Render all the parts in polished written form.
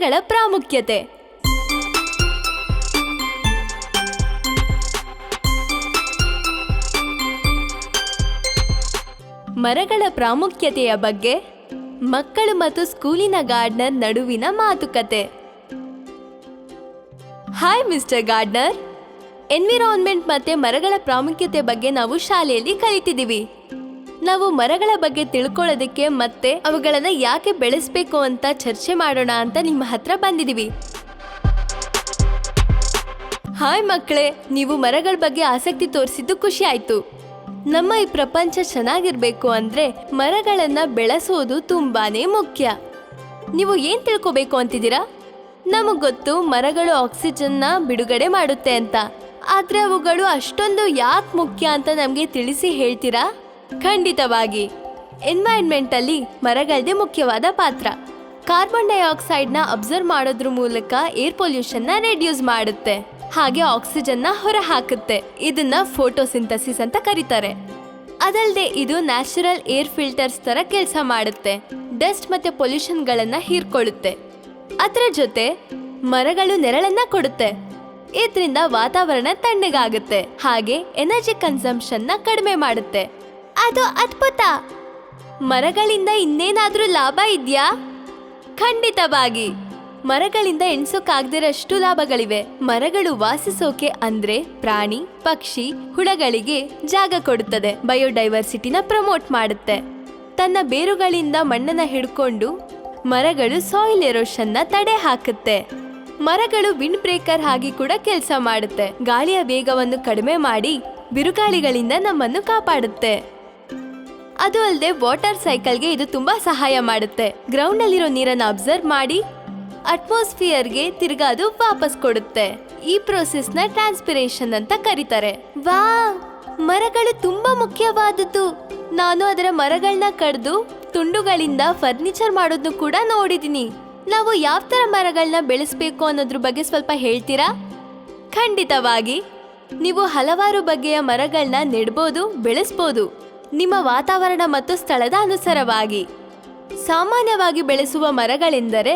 ಮರಗಳ ಪ್ರಾಮುಖ್ಯತೆ. ಮರಗಳ ಪ್ರಾಮುಖ್ಯತೆಯ ಬಗ್ಗೆ ಮಕ್ಕಳು ಮತ್ತು ಸ್ಕೂಲಿನ ಗಾರ್ಡನರ್ ನಡುವಿನ ಮಾತುಕತೆ. ಹಾಯ್ ಮಿಸ್ಟರ್ ಗಾರ್ಡನರ್, ಎನ್ವಿರಾನ್ಮೆಂಟ್ ಮತ್ತೆ ಮರಗಳ ಪ್ರಾಮುಖ್ಯತೆ ಬಗ್ಗೆ ನಾವು ಶಾಲೆಯಲ್ಲಿ ಕಲಿತಿದ್ದೀವಿ. ನಾವು ಮರಗಳ ಬಗ್ಗೆ ತಿಳ್ಕೊಳ್ಳೋದಕ್ಕೆ ಮತ್ತೆ ಅವುಗಳನ್ನ ಯಾಕೆ ಬೆಳೆಸಬೇಕು ಅಂತ ಚರ್ಚೆ ಮಾಡೋಣ ಅಂತ ನಿಮ್ಮ ಹತ್ರ ಬಂದಿದ್ದೀವಿ. ಹಾಯ್ ಮಕ್ಕಳೇ, ನೀವು ಮರಗಳ ಬಗ್ಗೆ ಆಸಕ್ತಿ ತೋರಿಸಿದ್ದು ಖುಷಿ ಆಯ್ತು. ನಮ್ಮ ಈ ಪ್ರಪಂಚ ಚೆನ್ನಾಗಿರ್ಬೇಕು ಅಂದ್ರೆ ಮರಗಳನ್ನ ಬೆಳೆಸೋದು ತುಂಬಾನೇ ಮುಖ್ಯ. ನೀವು ಏನ್ ತಿಳ್ಕೋಬೇಕು ಅಂತಿದ್ದೀರಾ? ನಮಗ್ ಗೊತ್ತು ಮರಗಳು ಆಕ್ಸಿಜನ್ನ ಬಿಡುಗಡೆ ಮಾಡುತ್ತೆ ಅಂತ, ಆದ್ರೆ ಅವುಗಳು ಅಷ್ಟೊಂದು ಯಾಕೆ ಮುಖ್ಯ ಅಂತ ನಮ್ಗೆ ತಿಳಿಸಿ ಹೇಳ್ತೀರಾ? ಖಂಡಿತವಾಗಿ. ಎನ್ವೈರನ್ಮೆಂಟ್ ಅಲ್ಲಿ ಮರಗಳದೇ ಮುಖ್ಯವಾದ ಪಾತ್ರ. ಕಾರ್ಬನ್ ಡೈಆಕ್ಸೈಡ್ನ ಅಬ್ಸರ್ವ್ ಮಾಡೋದ್ರ ಮೂಲಕ ಏರ್ ಪೊಲ್ಯೂಷನ್ನ ರೆಡ್ಯೂಸ್ ಮಾಡುತ್ತೆ, ಹಾಗೆ ಆಕ್ಸಿಜನ್ನ ಹೊರ ಹಾಕುತ್ತೆ. ಇದನ್ನ ಫೋಟೋಸಿಂಥಸಿಸ್ ಅಂತ ಕರೀತಾರೆ. ಅದಲ್ಲದೆ ಇದು ನ್ಯಾಚುರಲ್ ಏರ್ ಫಿಲ್ಟರ್ಸ್ ತರ ಕೆಲಸ ಮಾಡುತ್ತೆ, ಡಸ್ಟ್ ಮತ್ತೆ ಪೊಲ್ಯೂಷನ್ಗಳನ್ನ ಹೀರ್ಕೊಳ್ಳುತ್ತೆ. ಅದರ ಜೊತೆ ಮರಗಳು ನೆರಳನ್ನ ಕೊಡುತ್ತೆ, ಇದರಿಂದ ವಾತಾವರಣ ತಣ್ಣಗಾಗುತ್ತೆ, ಹಾಗೆ ಎನರ್ಜಿ ಕನ್ಸಂಪ್ಷನ್ನ ಕಡಿಮೆ ಮಾಡುತ್ತೆ. ಅದು ಅದ್ಭುತ. ಮರಗಳಿಂದ ಇನ್ನೇನಾದ್ರೂ ಲಾಭ ಇದೆಯಾ? ಖಂಡಿತವಾಗಿ. ಮರಗಳಿಂದ ಎಣ್ಸೋಕಾಗದಿರಷ್ಟು ಲಾಭಗಳಿವೆ. ಮರಗಳು ವಾಸಿಸೋಕೆ ಅಂದ್ರೆ ಪ್ರಾಣಿ, ಪಕ್ಷಿ, ಹುಳಗಳಿಗೆ ಜಾಗ ಕೊಡುತ್ತದೆ. ಬಯೋಡೈವರ್ಸಿಟಿನ ಪ್ರಮೋಟ್ ಮಾಡುತ್ತೆ. ತನ್ನ ಬೇರುಗಳಿಂದ ಮಣ್ಣನ್ನ ಹಿಡ್ಕೊಂಡು ಮರಗಳು ಸಾಯಿಲ್ ಎರೋಷನ್ನ ತಡೆ ಹಾಕುತ್ತೆ. ಮರಗಳು ವಿಂಡ್ ಬ್ರೇಕರ್ ಆಗಿ ಕೂಡ ಕೆಲಸ ಮಾಡುತ್ತೆ. ಗಾಳಿಯ ವೇಗವನ್ನು ಕಡಿಮೆ ಮಾಡಿ ಬಿರುಗಾಳಿಗಳಿಂದ ನಮ್ಮನ್ನು ಕಾಪಾಡುತ್ತೆ. ಅದು ಅಲ್ಲದೆ ವಾಟರ್ ಸೈಕಲ್ಗೆ ಇದು ತುಂಬಾ ಸಹಾಯ ಮಾಡುತ್ತೆ. ಗ್ರೌಂಡ್ ಅಲ್ಲಿರೋ ನೀರನ್ನು ಅಬ್ಸರ್ವ್ ಮಾಡಿ ಅಟ್ಮಾಸ್ಫಿಯರ್ಗೆ ತಿರ್ಗಾ ಅದು ವಾಪಸ್ ಕೊಡುತ್ತೆ. ಈ ಪ್ರೋಸೆಸ್ನ ಟ್ರಾನ್ಸ್ಪಿರೇಷನ್ ಅಂತ ಕರೀತಾರೆ. ವಾ, ಮರಗಳು ತುಂಬಾ ಮುಖ್ಯವಾದದ್ದು. ನಾನು ಅದರ ಮರಗಳನ್ನ ಕಡ್ದು ತುಂಡುಗಳಿಂದ ಫರ್ನಿಚರ್ ಮಾಡೋದನ್ನು ಕೂಡ ನೋಡಿದೀನಿ. ನಾವು ಯಾವ ತರ ಮರಗಳನ್ನ ಬೆಳೆಸಬೇಕು ಅನ್ನೋದ್ರ ಬಗ್ಗೆ ಸ್ವಲ್ಪ ಹೇಳ್ತೀರಾ? ಖಂಡಿತವಾಗಿ. ನೀವು ಹಲವಾರು ಬಗೆಯ ಮರಗಳನ್ನ ನೆಡ್ಬೋದು, ಬೆಳೆಸ್ಬೋದು, ನಿಮ್ಮ ವಾತಾವರಣ ಮತ್ತು ಸ್ಥಳದ ಅನುಸಾರವಾಗಿ. ಸಾಮಾನ್ಯವಾಗಿ ಬೆಳೆಸುವ ಮರಗಳೆಂದರೆ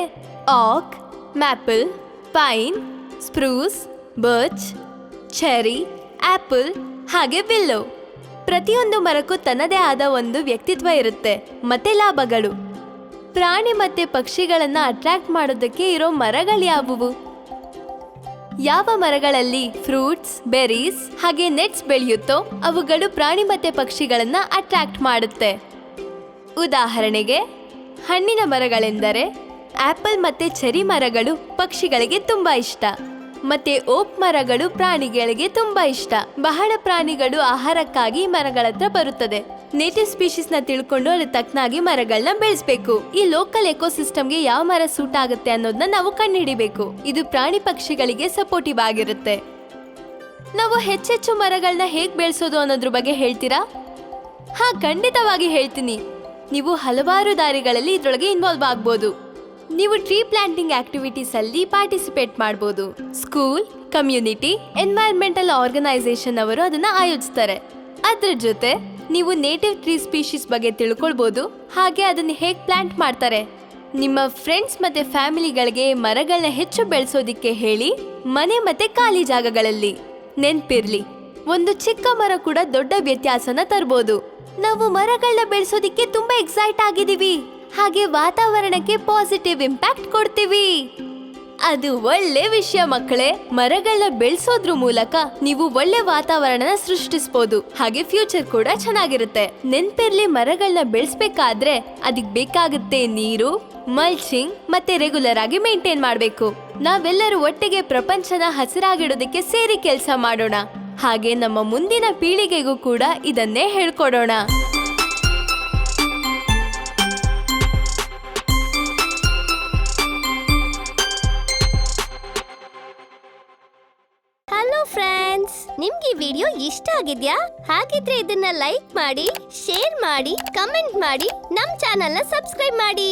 ಆಕ್, maple, pine, spruce, ಬರ್ಚ್, cherry, apple ಹಾಗೆ ವಿಲ್ಲೋ. ಪ್ರತಿಯೊಂದು ಮರಕ್ಕೂ ತನ್ನದೇ ಆದ ಒಂದು ವ್ಯಕ್ತಿತ್ವ ಇರುತ್ತೆ. ಮತ್ತೆ ಲಾಭಗಳು. ಪ್ರಾಣಿ ಮತ್ತೆ ಪಕ್ಷಿಗಳನ್ನ ಅಟ್ರಾಕ್ಟ್ ಮಾಡೋದಕ್ಕೆ ಇರೋ ಮರಗಳು ಯಾವುವು? ಯಾವ ಮರಗಳಲ್ಲಿ ಫ್ರೂಟ್ಸ್, ಬೆರೀಸ್ ಹಾಗೆ ನೆಟ್ಸ್ ಬೆಳೆಯುತ್ತೋ ಅವುಗಳು ಪ್ರಾಣಿ ಮತ್ತೆ ಪಕ್ಷಿಗಳನ್ನ ಅಟ್ರಾಕ್ಟ್ ಮಾಡುತ್ತೆ. ಉದಾಹರಣೆಗೆ ಹಣ್ಣಿನ ಮರಗಳೆಂದರೆ ಆಪಲ್ ಮತ್ತೆ ಚೆರಿ ಮರಗಳು ಪಕ್ಷಿಗಳಿಗೆ ತುಂಬಾ ಇಷ್ಟ. ಮತ್ತೆ ಓಕ್ ಮರಗಳು ಪ್ರಾಣಿಗಳಿಗೆ ತುಂಬಾ ಇಷ್ಟ. ಬಹಳ ಪ್ರಾಣಿಗಳು ಆಹಾರಕ್ಕಾಗಿ ಮರಗಳ ಹತ್ರ ಬರುತ್ತದೆ. ನೇಟಿವ್ ಸ್ಪೀಶೀಸ್ ನ ತಿಳ್ಕೊಂಡು ಅದ್ರ ತಕ್ಕನಾಗಿ ಮರಗಳನ್ನ ಬೆಳೆಸಬೇಕು. ಈ ಲೋಕಲ್ ಎಕೋಸಿಸ್ಟಮ್ಗೆ ಯಾವ ಮರ ಸೂಟ್ ಆಗುತ್ತೆ ಅನ್ನೋದನ್ನ ನಾವು ಕಂಡುಹಿಡಿಬೇಕು. ಇದು ಪ್ರಾಣಿ ಪಕ್ಷಿಗಳಿಗೆ ಸಪೋರ್ಟಿವ್ ಆಗಿರುತ್ತೆ. ನಾವು ಹೆಚ್ಚೆಚ್ಚು ಮರಗಳನ್ನ ಹೇಗ್ ಬೆಳೆಸೋದು ಅನ್ನೋದ್ರ ಬಗ್ಗೆ ಹೇಳ್ತೀರಾ? ಹಾ, ಖಂಡಿತವಾಗಿ ಹೇಳ್ತೀನಿ. ನೀವು ಹಲವಾರು ದಾರಿಗಳಲ್ಲಿ ಇದ್ರೊಳಗೆ ಇನ್ವಾಲ್ವ್ ಆಗ್ಬೋದು. ನೀವು ಟ್ರೀ ಪ್ಲಾಂಟಿಂಗ್ ಆಕ್ಟಿವಿಟೀಸ್ ಅಲ್ಲಿ ಪಾರ್ಟಿಸಿಪೇಟ್ ಮಾಡಬಹುದು. ಸ್ಕೂಲ್, ಕಮ್ಯುನಿಟಿ, ಎನ್ವೈರನ್ಮೆಂಟಲ್ ಆರ್ಗನೈಸೇಷನ್ ಅವರು ಅದನ್ನ ಆಯೋಜಿಸ್ತಾರೆ. ಅದ್ರ ಜೊತೆ ನೀವು ನೇಟಿವ್ ಟ್ರೀ ಸ್ಪೀಶೀಸ್ ಬಗ್ಗೆ ತಿಳ್ಕೊಳ್ಬಹುದು, ಹಾಗೆ ಅದನ್ನ ಹೇಗೆ ಪ್ಲಾಂಟ್ ಮಾಡ್ತಾರೆ. ನಿಮ್ಮ ಫ್ರೆಂಡ್ಸ್ ಮತ್ತೆ ಫ್ಯಾಮಿಲಿಗಳಿಗೆ ಮರಗಳನ್ನ ಹೆಚ್ಚು ಬೆಳೆಸೋದಿಕ್ಕೆ ಹೇಳಿ, ಮನೆ ಮತ್ತೆ ಖಾಲಿ ಜಾಗಗಳಲ್ಲಿ. ನೆನ್ಪಿರ್ಲಿ, ಒಂದು ಚಿಕ್ಕ ಮರ ಕೂಡ ದೊಡ್ಡ ವ್ಯತ್ಯಾಸನ ತರಬಹುದು. ನಾವು ಮರಗಳನ್ನ ಬೆಳೆಸೋದಿಕ್ಕೆ ತುಂಬಾ ಎಕ್ಸೈಟ್ ಆಗಿದೀವಿ, ಹಾಗೆ ವಾತಾವರಣಕ್ಕೆ ಪಾಸಿಟಿವ್ ಇಂಪ್ಯಾಕ್ಟ್ ಕೊಡ್ತೀವಿ. ಅದು ಒಳ್ಳೆ ವಿಷಯ ಮಕ್ಕಳೇ. ಮರಗಳನ್ನ ಬೆಳೆಸೋದ್ರ ಮೂಲಕ ನೀವು ಒಳ್ಳೆ ವಾತಾವರಣನ ಸೃಷ್ಟಿಸಬಹುದು, ಹಾಗೆ ಫ್ಯೂಚರ್ ಕೂಡ ಚೆನ್ನಾಗಿರುತ್ತೆ. ನೆನ್ಪಿರ್ಲಿ, ಮರಗಳನ್ನ ಬೆಳೆಸ್ಬೇಕಾದ್ರೆ ಅದಕ್ಕೆ ಬೇಕಾಗುತ್ತೆ ನೀರು, ಮಲ್ಚಿಂಗ್ ಮತ್ತೆ ರೆಗ್ಯುಲರ್ ಆಗಿ ಮೇಂಟೈನ್ ಮಾಡಬೇಕು. ನಾವೆಲ್ಲರೂ ಒಟ್ಟಿಗೆ ಪ್ರಪಂಚನ ಹಸಿರಾಗಿಡೋದಕ್ಕೆ ಸೇರಿ ಕೆಲಸ ಮಾಡೋಣ, ಹಾಗೆ ನಮ್ಮ ಮುಂದಿನ ಪೀಳಿಗೆಗೂ ಕೂಡ ಇದನ್ನೇ ಹೇಳ್ಕೊಡೋಣ. ಹಲೋ ಫ್ರೆಂಡ್ಸ್, ನಿಮ್ಗೆ ಈ ವಿಡಿಯೋ ಇಷ್ಟ ಆಗಿದ್ಯಾ? ಹಾಗಿದ್ರೆ ಇದನ್ನ ಲೈಕ್ ಮಾಡಿ, ಶೇರ್ ಮಾಡಿ, ಕಮೆಂಟ್ ಮಾಡಿ, ನಮ್ ಚಾನೆಲ್ನ ಸಬ್ಸ್ಕ್ರೈಬ್ ಮಾಡಿ.